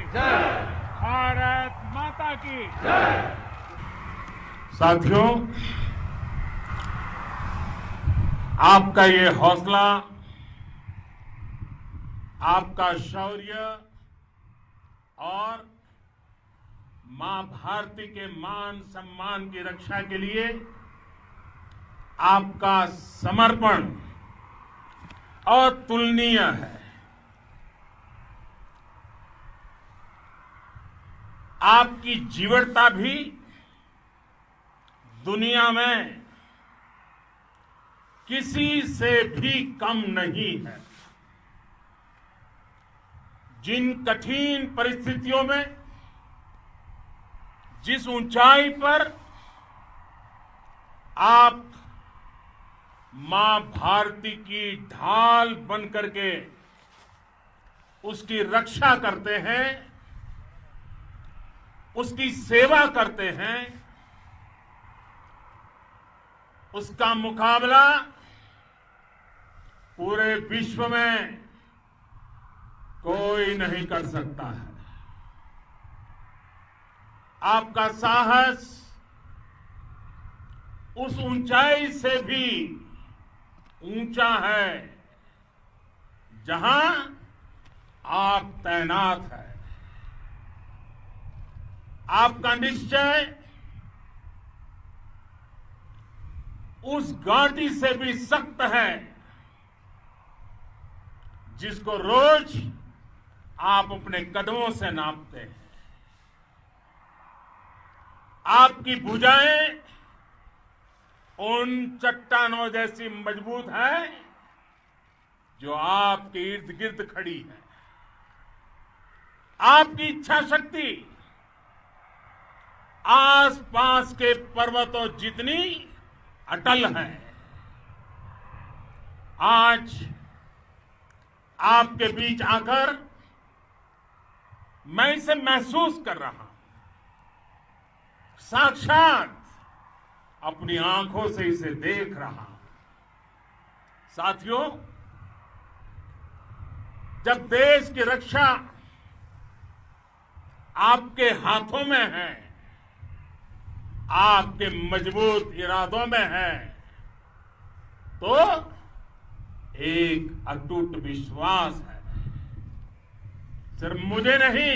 जय। भारत माता की जय। साथियों, आपका ये हौसला, आपका शौर्य और मां भारती के मान सम्मान की रक्षा के लिए आपका समर्पण अतुलनीय है। आपकी जीवटता भी दुनिया में किसी से भी कम नहीं है। जिन कठिन परिस्थितियों में, जिस ऊंचाई पर आप मां भारती की ढाल बन करके उसकी रक्षा करते हैं, उसकी सेवा करते हैं, उसका मुकाबला पूरे विश्व में कोई नहीं कर सकता है। आपका साहस उस ऊंचाई से भी ऊंचा है जहां आप तैनात हैं। आपका निश्चय उस घाटी से भी सख्त है जिसको रोज आप अपने कदमों से नापते हैं। आपकी भुजाएं उन चट्टानों जैसी मजबूत है जो आपके इर्द गिर्द खड़ी है। आपकी इच्छा शक्ति आसपास के पर्वतों जितनी अटल है। आज आपके बीच आकर मैं इसे महसूस कर रहा हूं, साक्षात अपनी आंखों से इसे देख रहा हूं। साथियों, जब देश की रक्षा आपके हाथों में है, आपके मजबूत इरादों में है, तो एक अटूट विश्वास है। सिर्फ मुझे नहीं,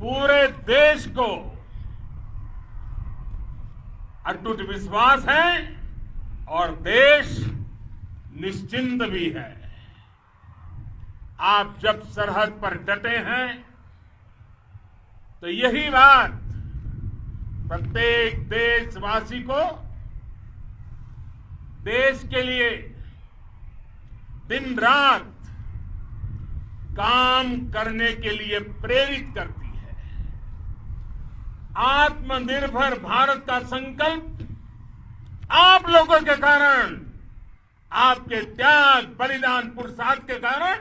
पूरे देश को अटूट विश्वास है और देश निश्चिंत भी है। आप जब सरहद पर डटे हैं तो यही बात प्रत्येक देशवासी को देश के लिए दिन रात काम करने के लिए प्रेरित करती है। आत्मनिर्भर भारत का संकल्प आप लोगों के कारण, आपके त्याग, बलिदान, पुरुषार्थ के कारण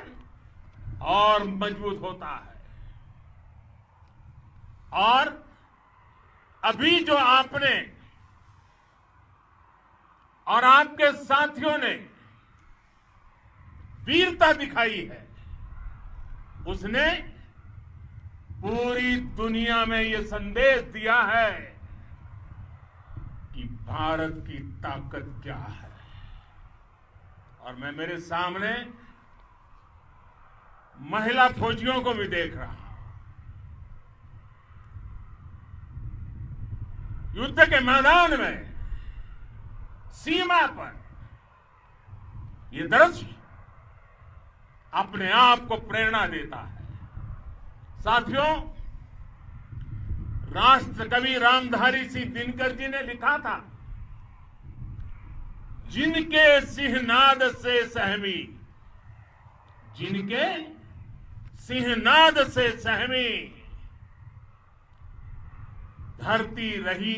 और मजबूत होता है। और अभी जो आपने और आपके साथियों ने वीरता दिखाई है, उसने पूरी दुनिया में यह संदेश दिया है कि भारत की ताकत क्या है। और मैं मेरे सामने महिला फौजियों को भी देख रहा हूं। युद्ध के मैदान में, सीमा पर यह दृश्य अपने आप को प्रेरणा देता है। साथियों, राष्ट्रकवि रामधारी सिंह दिनकर जी ने लिखा था, जिनके सिंहनाद से सहमी, जिनके सिंहनाद से सहमी धरती रही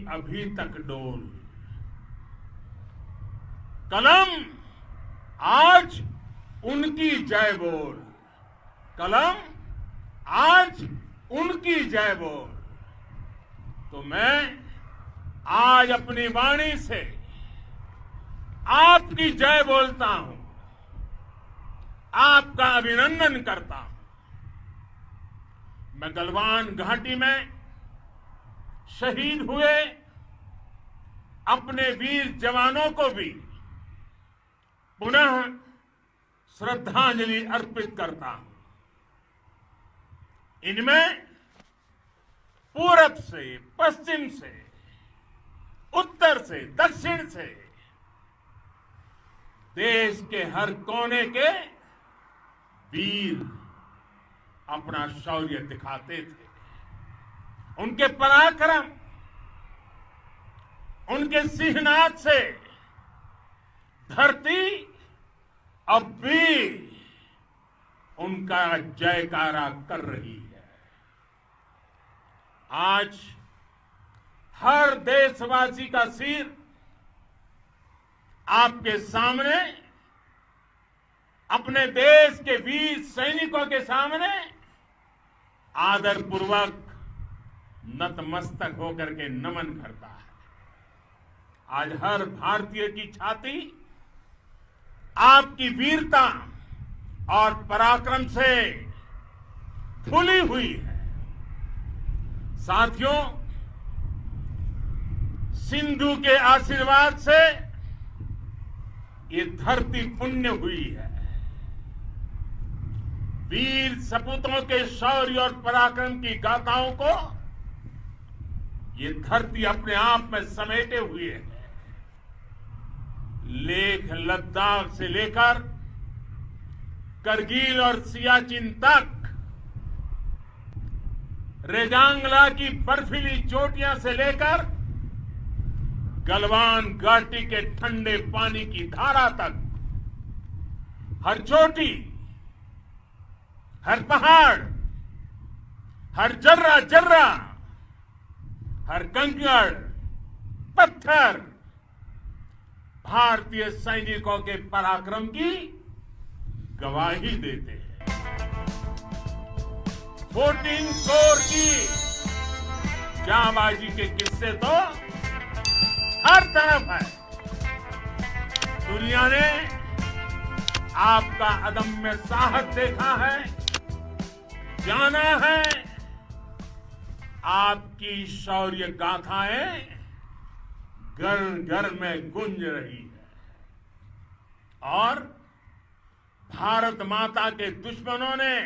अभी तक डोल। कलम आज उनकी जय बोल, कलम आज उनकी जय बोल। तो मैं आज अपनी वाणी से आपकी जय बोलता हूं। आपका अभिनंदन करता हूं। मैं गलवान घाटी में शहीद हुए अपने वीर जवानों को भी पुनः श्रद्धांजलि अर्पित करता हूं। इनमें पूरब से, पश्चिम से, उत्तर से, दक्षिण से देश के हर कोने के वीर अपना शौर्य दिखाते थे। उनके पराक्रम, उनके सिंहनाद से धरती अब भी उनका जयकारा कर रही है। आज हर देशवासी का सिर आपके सामने, अपने देश के वीर सैनिकों के सामने आदरपूर्वक नतमस्तक होकर के नमन करता है। आज हर भारतीय की छाती आपकी वीरता और पराक्रम से फूली हुई है। साथियों, सिंधु के आशीर्वाद से ये धरती पुण्य हुई है। वीर सपूतों के शौर्य और पराक्रम की गाथाओं को ये धरती अपने आप में समेटे हुए है। लेह लद्दाख से लेकर करगिल और सियाचिन तक, रेजांगला की बर्फीली चोटियां से लेकर गलवान घाटी के ठंडे पानी की धारा तक, हर चोटी, हर पहाड़, हर जर्रा जर्रा, हर कंकड़ पत्थर भारतीय सैनिकों के पराक्रम की गवाही देते हैं। 14 कोर की जांबाजी के किस्से तो हर तरफ है। दुनिया ने आपका अदम्य साहस देखा है, जाना है। आपकी शौर्य गाथाएं घर घर में गूंज रही है और भारत माता के दुश्मनों ने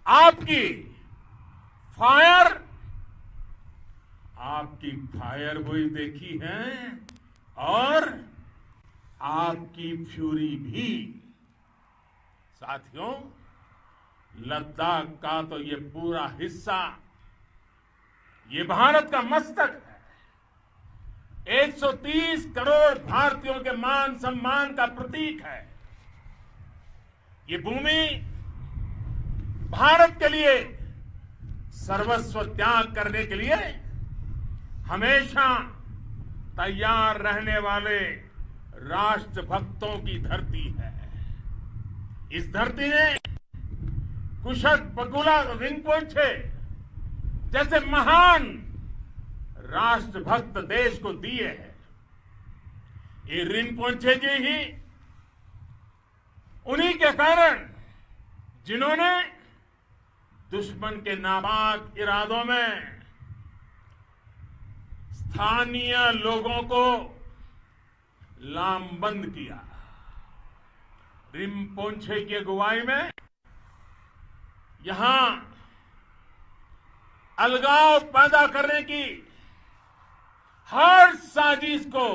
आपकी फायर हुई देखी है और आपकी फ्यूरी भी। साथियों, लद्दाख का तो ये पूरा हिस्सा ये भारत का मस्तक है। 130 करोड़ भारतीयों के मान सम्मान का प्रतीक है। ये भूमि भारत के लिए सर्वस्व त्याग करने के लिए हमेशा तैयार रहने वाले राष्ट्रभक्तों की धरती है। इस धरती ने कुशक बकुला रिनपोचे जैसे महान राष्ट्रभक्त देश को दिए हैं। ये रिनपोचे जी ही उन्हीं के कारण जिन्होंने दुश्मन के नापाक इरादों में स्थानीय लोगों को लामबंद किया। रिनपोचे की अगुवाई में यहां अलगाव पैदा करने की हर साजिश को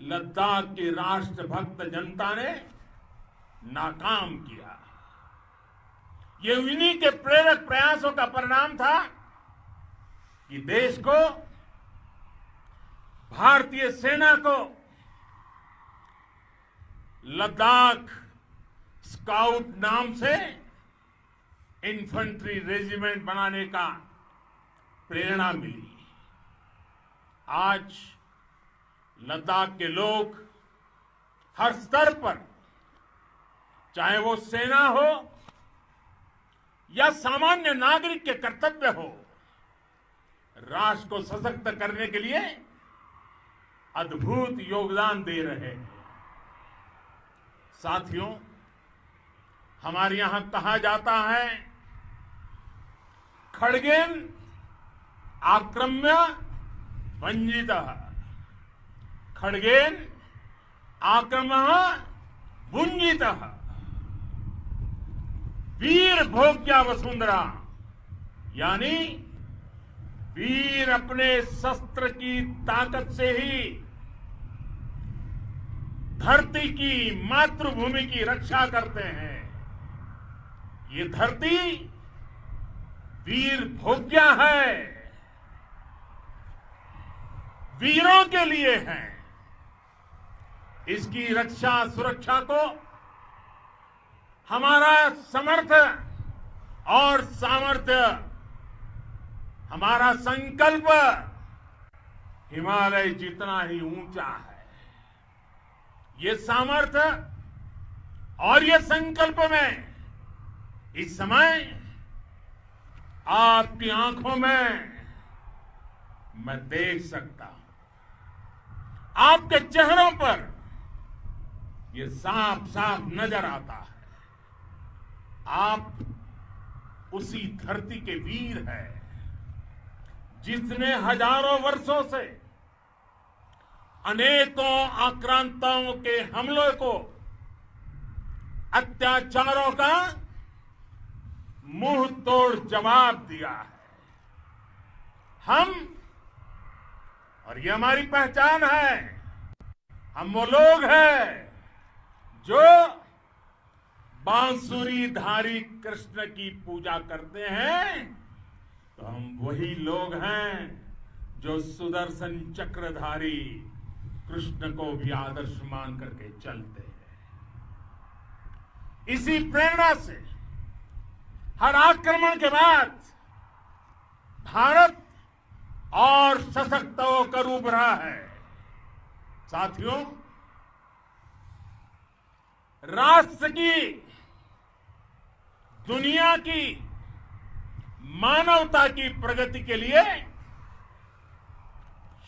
लद्दाख की राष्ट्रभक्त जनता ने नाकाम किया। ये उन्हीं के प्रेरक प्रयासों का परिणाम था कि देश को, भारतीय सेना को लद्दाख स्काउट नाम से इन्फेंट्री रेजिमेंट बनाने का प्रेरणा मिली। आज लद्दाख के लोग हर स्तर पर, चाहे वो सेना हो या सामान्य नागरिक के कर्तव्य हो, राष्ट्र को सशक्त करने के लिए अद्भुत योगदान दे रहे हैं। साथियों, हमारे यहां कहा जाता है, खड्गेन आक्रम्य भंजितः, खड्गेन आक्रम्य भुंजितः। वीर भोग्या वसुंधरा, यानी वीर अपने शस्त्र की ताकत से ही धरती की, मातृभूमि की रक्षा करते हैं। ये धरती वीर भोग्या है, वीरों के लिए है। इसकी रक्षा सुरक्षा को हमारा समर्थ और सामर्थ्य, हमारा संकल्प हिमालय जितना ही ऊंचा है। ये सामर्थ्य और ये संकल्प में इस समय आपकी आंखों में मैं देख सकता हूं, आपके चेहरों पर ये साफ साफ नजर आता है। आप उसी धरती के वीर हैं जिसने हजारों वर्षों से अनेकों आक्रांताओं के हमलों को, अत्याचारों का मुंह तोड़ जवाब दिया है। हम, और ये हमारी पहचान है, हम वो लोग हैं जो बांसुरीधारी कृष्ण की पूजा करते हैं, तो हम वही लोग हैं जो सुदर्शन चक्रधारी कृष्ण को भी आदर्श मान करके चलते हैं। इसी प्रेरणा से हर आक्रमण के बाद भारत और सशक्त होकर उभरा है। साथियों, राष्ट्र की, दुनिया की, मानवता की प्रगति के लिए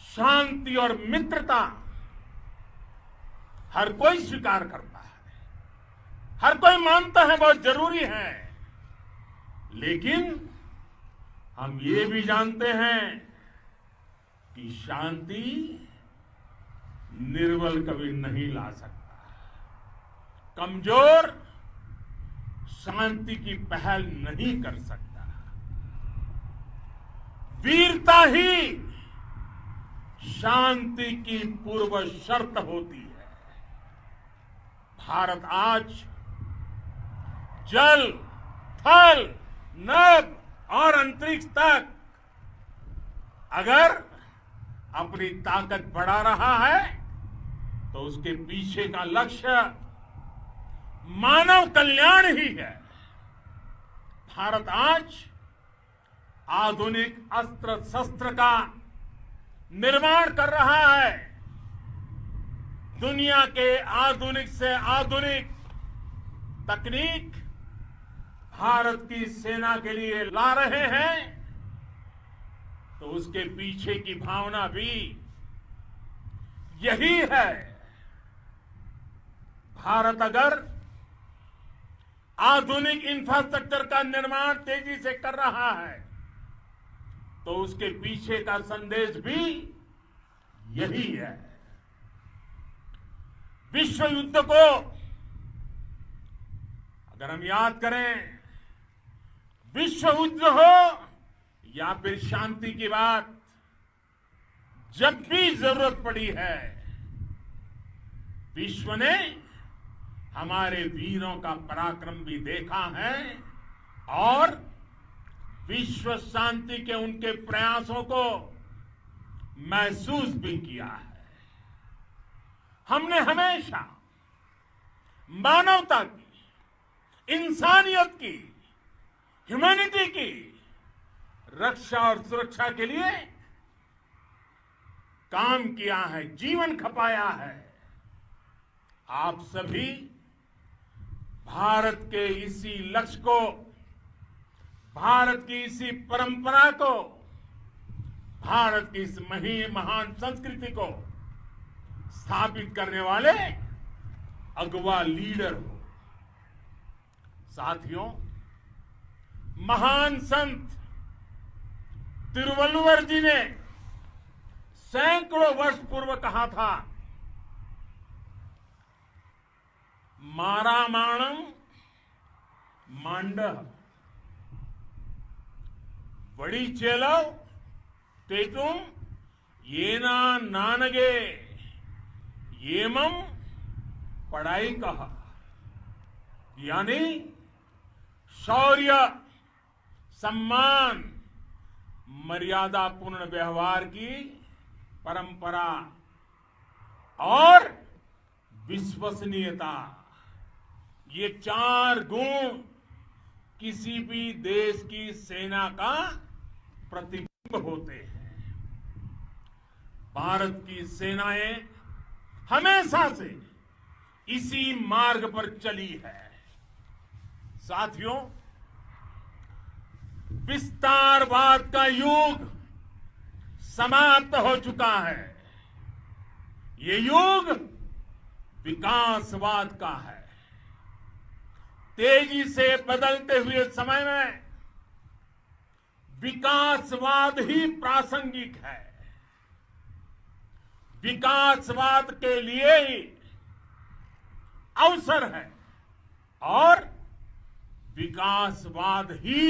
शांति और मित्रता हर कोई स्वीकार करता है, हर कोई मानता है बहुत जरूरी है। लेकिन हम ये भी जानते हैं कि शांति निर्बल कभी नहीं ला सकता। कमजोर शांति की पहल नहीं कर सकता। वीरता ही शांति की पूर्व शर्त होती है। भारत आज जल, थल, नभ और अंतरिक्ष तक अगर अपनी ताकत बढ़ा रहा है तो उसके पीछे का लक्ष्य मानव कल्याण ही है। भारत आज आधुनिक अस्त्र शस्त्र का निर्माण कर रहा है। दुनिया के आधुनिक से आधुनिक तकनीक भारत की सेना के लिए ला रहे हैं, तो उसके पीछे की भावना भी यही है। भारत अगर आधुनिक इंफ्रास्ट्रक्चर का निर्माण तेजी से कर रहा है तो उसके पीछे का संदेश भी यही है। विश्व युद्ध को अगर हम याद करें, विश्व युद्ध हो या फिर शांति की बात, जब भी जरूरत पड़ी है, विश्व ने हमारे वीरों का पराक्रम भी देखा है और विश्व शांति के उनके प्रयासों को महसूस भी किया है। हमने हमेशा मानवता की, इंसानियत की, ह्यूमैनिटी की रक्षा और सुरक्षा के लिए काम किया है, जीवन खपाया है। आप सभी भारत के इसी लक्ष्य को, भारत की इसी परंपरा को, भारत की इस महान संस्कृति को स्थापित करने वाले अगवा लीडर हो। साथियों, महान संत तिरुवल्लुवर जी ने सैकड़ों वर्ष पूर्व कहा था, मारामाणम मांडह वड़ी चेलव तेतुम येना नानगे येमम पढ़ाई कहा। यानी शौर्य, सम्मान, मर्यादा पूर्ण व्यवहार की परंपरा और विश्वसनीयता, ये 4 गुण किसी भी देश की सेना का प्रतिबिंब होते हैं। भारत की सेनाएं हमेशा से इसी मार्ग पर चली है। साथियों, विस्तारवाद का युग समाप्त हो चुका है। ये युग विकासवाद का है। तेजी से बदलते हुए समय में विकासवाद ही प्रासंगिक है। विकासवाद के लिए ही अवसर है और विकासवाद ही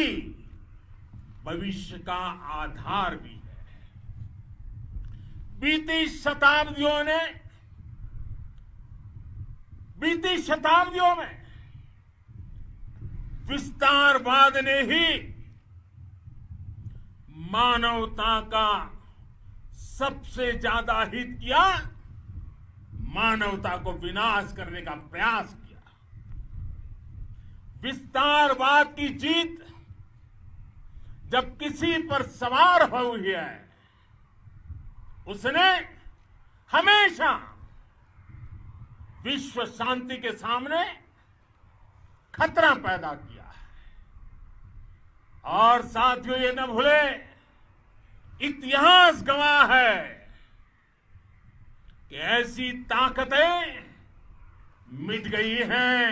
भविष्य का आधार भी है। बीती शताब्दियों में विस्तारवाद ने ही मानवता का सबसे ज्यादा हित किया, मानवता को विनाश करने का प्रयास किया। विस्तारवाद की जीत जब किसी पर सवार हुई है, उसने हमेशा विश्व शांति के सामने खतरा पैदा किया है। और साथियों, ये न भूले, इतिहास गवाह है कि ऐसी ताकतें मिट गई हैं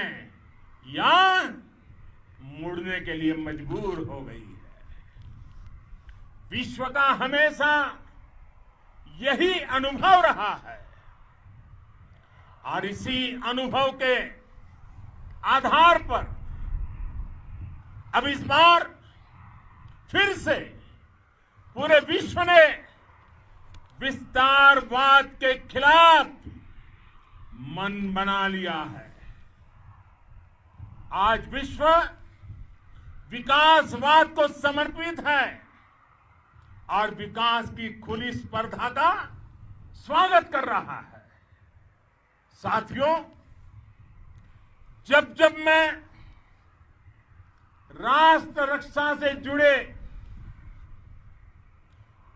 या मुड़ने के लिए मजबूर हो गई है। विश्व का हमेशा यही अनुभव रहा है और इसी अनुभव के आधार पर अब इस बार फिर से पूरे विश्व ने विस्तारवाद के खिलाफ मन बना लिया है। आज विश्व विकासवाद को समर्पित है और विकास की खुली स्पर्धा का स्वागत कर रहा है। साथियों, जब जब मैं राष्ट्र रक्षा से जुड़े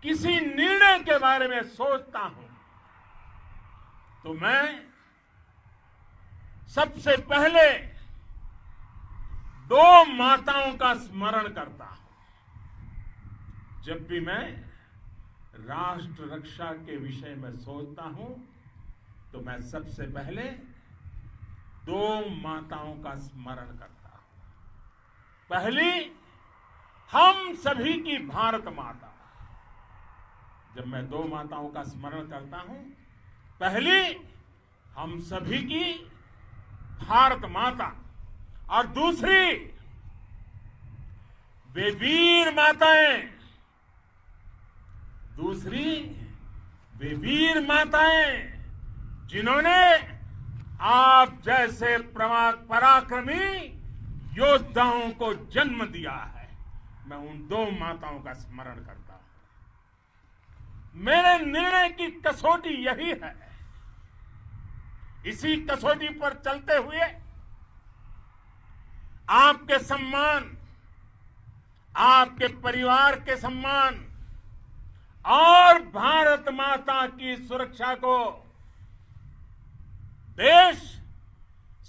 किसी निर्णय के बारे में सोचता हूं तो मैं सबसे पहले 2 माताओं का स्मरण करता हूं। जब भी मैं राष्ट्र रक्षा के विषय में सोचता हूं तो मैं सबसे पहले 2 माताओं का स्मरण करता हूं। पहली, हम सभी की भारत माता। जब मैं 2 माताओं का स्मरण करता हूं, पहली हम सभी की भारत माता और दूसरी वे वीर माताएं, जिन्होंने आप जैसे पराक्रमी योद्धाओं को जन्म दिया है। मैं उन 2 माताओं का स्मरण करता हूं। मेरे निर्णय की कसौटी यही है। इसी कसौटी पर चलते हुए आपके सम्मान, आपके परिवार के सम्मान और भारत माता की सुरक्षा को देश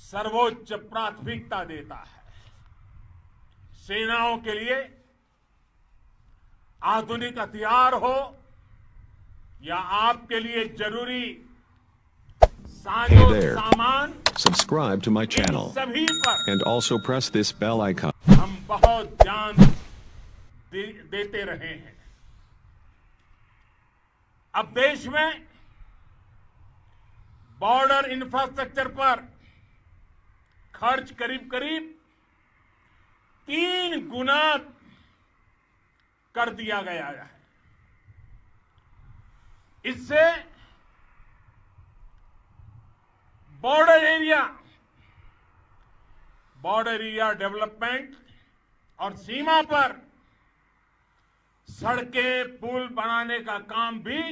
सर्वोच्च प्राथमिकता देता है। सेनाओं के लिए आधुनिक हथियार हो या आपके लिए जरूरी साजो सामान subscribe to my in channel, सभी पर and also press this bell icon. हम बहुत ध्यान देते रहे हैं। अब देश में बॉर्डर इंफ्रास्ट्रक्चर पर खर्च करीब करीब 3 गुना कर दिया गया है। इससे बॉर्डर एरिया डेवलपमेंट और सीमा पर सड़कें पुल बनाने का काम भी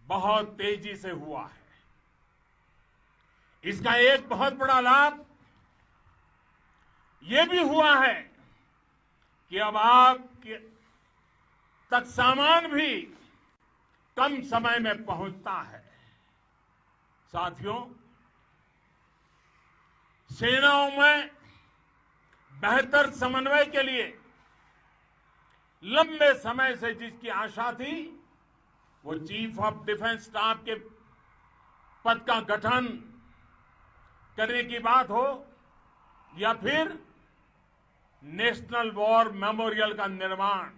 बहुत तेजी से हुआ है। इसका एक बहुत बड़ा लाभ यह भी हुआ है कि अब आप तक सामान भी कम समय में पहुंचता है। साथियों, सेनाओं में बेहतर समन्वय के लिए लंबे समय से जिसकी आशा थी, वो चीफ ऑफ डिफेंस स्टाफ के पद का गठन करने की बात हो या फिर नेशनल वॉर मेमोरियल का निर्माण,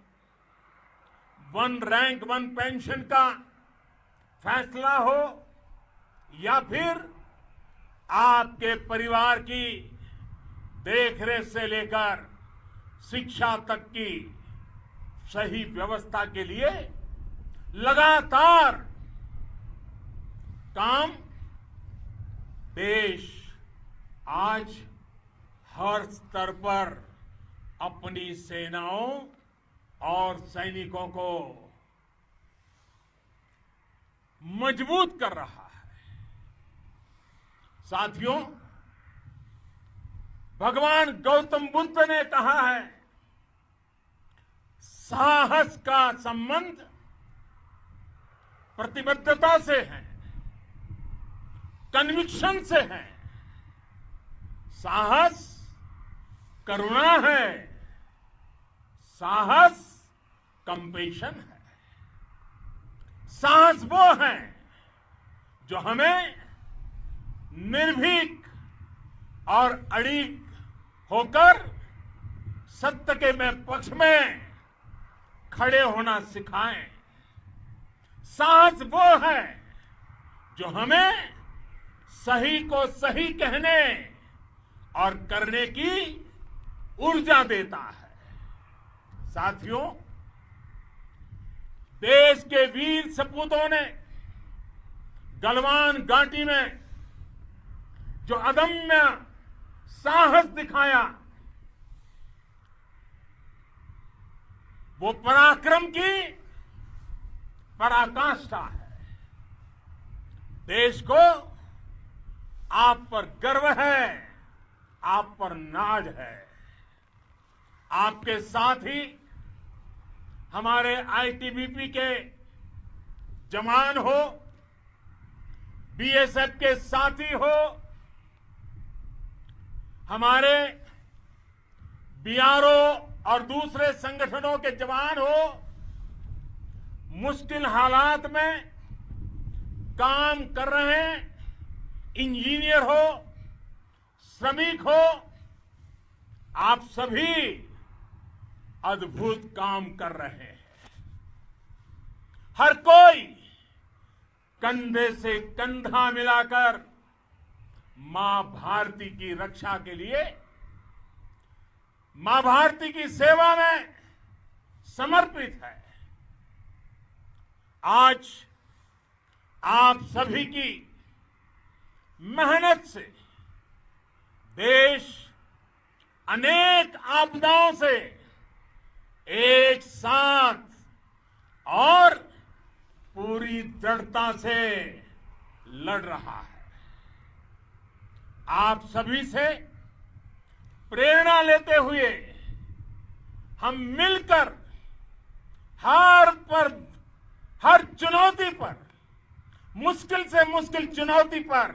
1 रैंक 1 पेंशन का फैसला हो या फिर आपके परिवार की देखरेख से लेकर शिक्षा तक की सही व्यवस्था के लिए लगातार काम देश आज हर स्तर पर अपनी सेनाओं और सैनिकों को मजबूत कर रहा है। साथियों, भगवान गौतम बुद्ध ने कहा है, साहस का संबंध प्रतिबद्धता से है, कन्विक्शन से है। साहस करुणा है, साहस कंपेशन है। साहस वो है जो हमें निर्भीक और अड़िग होकर सत्य के पक्ष में खड़े होना सिखाएं। साहस वो है जो हमें सही को सही कहने और करने की ऊर्जा देता है। साथियों, देश के वीर सपूतों ने गलवान घाटी में जो अदम्य साहस दिखाया, वो पराक्रम की पराकाष्ठा है। देश को आप पर गर्व है, आप पर नाज है। आपके साथ ही हमारे आईटीबीपी के जवान हो, बीएसएफ के साथी हो, हमारे बीआरओ और दूसरे संगठनों के जवान हो, मुश्किल हालात में काम कर रहे इंजीनियर हो, श्रमिक हो, आप सभी अद्भुत काम कर रहे हैं। हर कोई कंधे से कंधा मिलाकर मां भारती की रक्षा के लिए, मां भारती की सेवा में समर्पित है। आज आप सभी की मेहनत से देश अनेक आपदाओं से एक साथ और पूरी दृढ़ता से लड़ रहा है। आप सभी से प्रेरणा लेते हुए हम मिलकर हर चुनौती पर, मुश्किल से मुश्किल चुनौती पर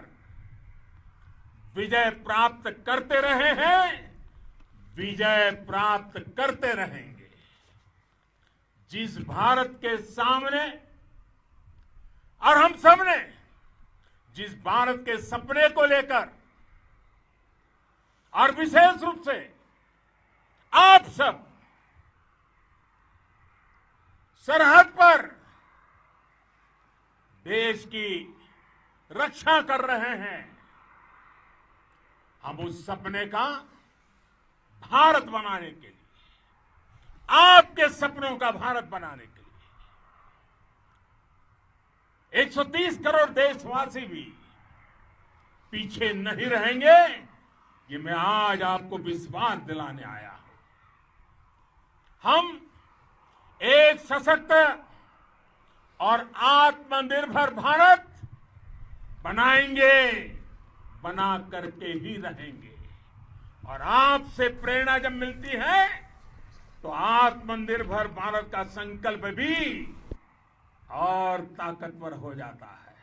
विजय प्राप्त करते रहे हैं, विजय प्राप्त करते रहेंगे। जिस भारत के सामने और हम सबने जिस भारत के सपने को लेकर और विशेष रूप से आप सब सरहद पर देश की रक्षा कर रहे हैं, हम उस सपने का भारत बनाने के लिए, आपके सपनों का भारत बनाने के लिए 130 करोड़ देशवासी भी पीछे नहीं रहेंगे, ये मैं आज आपको विश्वास दिलाने आया हूं। हम एक सशक्त और आत्मनिर्भर भारत बनाएंगे, बना करके ही रहेंगे। और आपसे प्रेरणा जब मिलती है तो आत्मनिर्भर भारत का संकल्प भी और ताकतवर हो जाता है।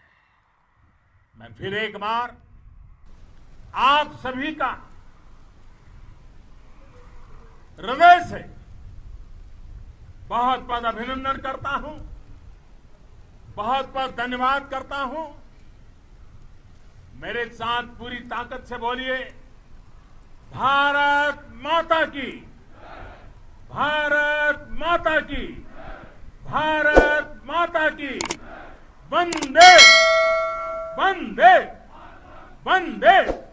मैं फिर एक बार आप सभी का हृदय से बहुत बहुत अभिनंदन करता हूं, बहुत बहुत धन्यवाद करता हूं। मेरे साथ पूरी ताकत से बोलिए, भारत माता की, भारत माता की, भारत माता की, वंदे वंदे वंदे।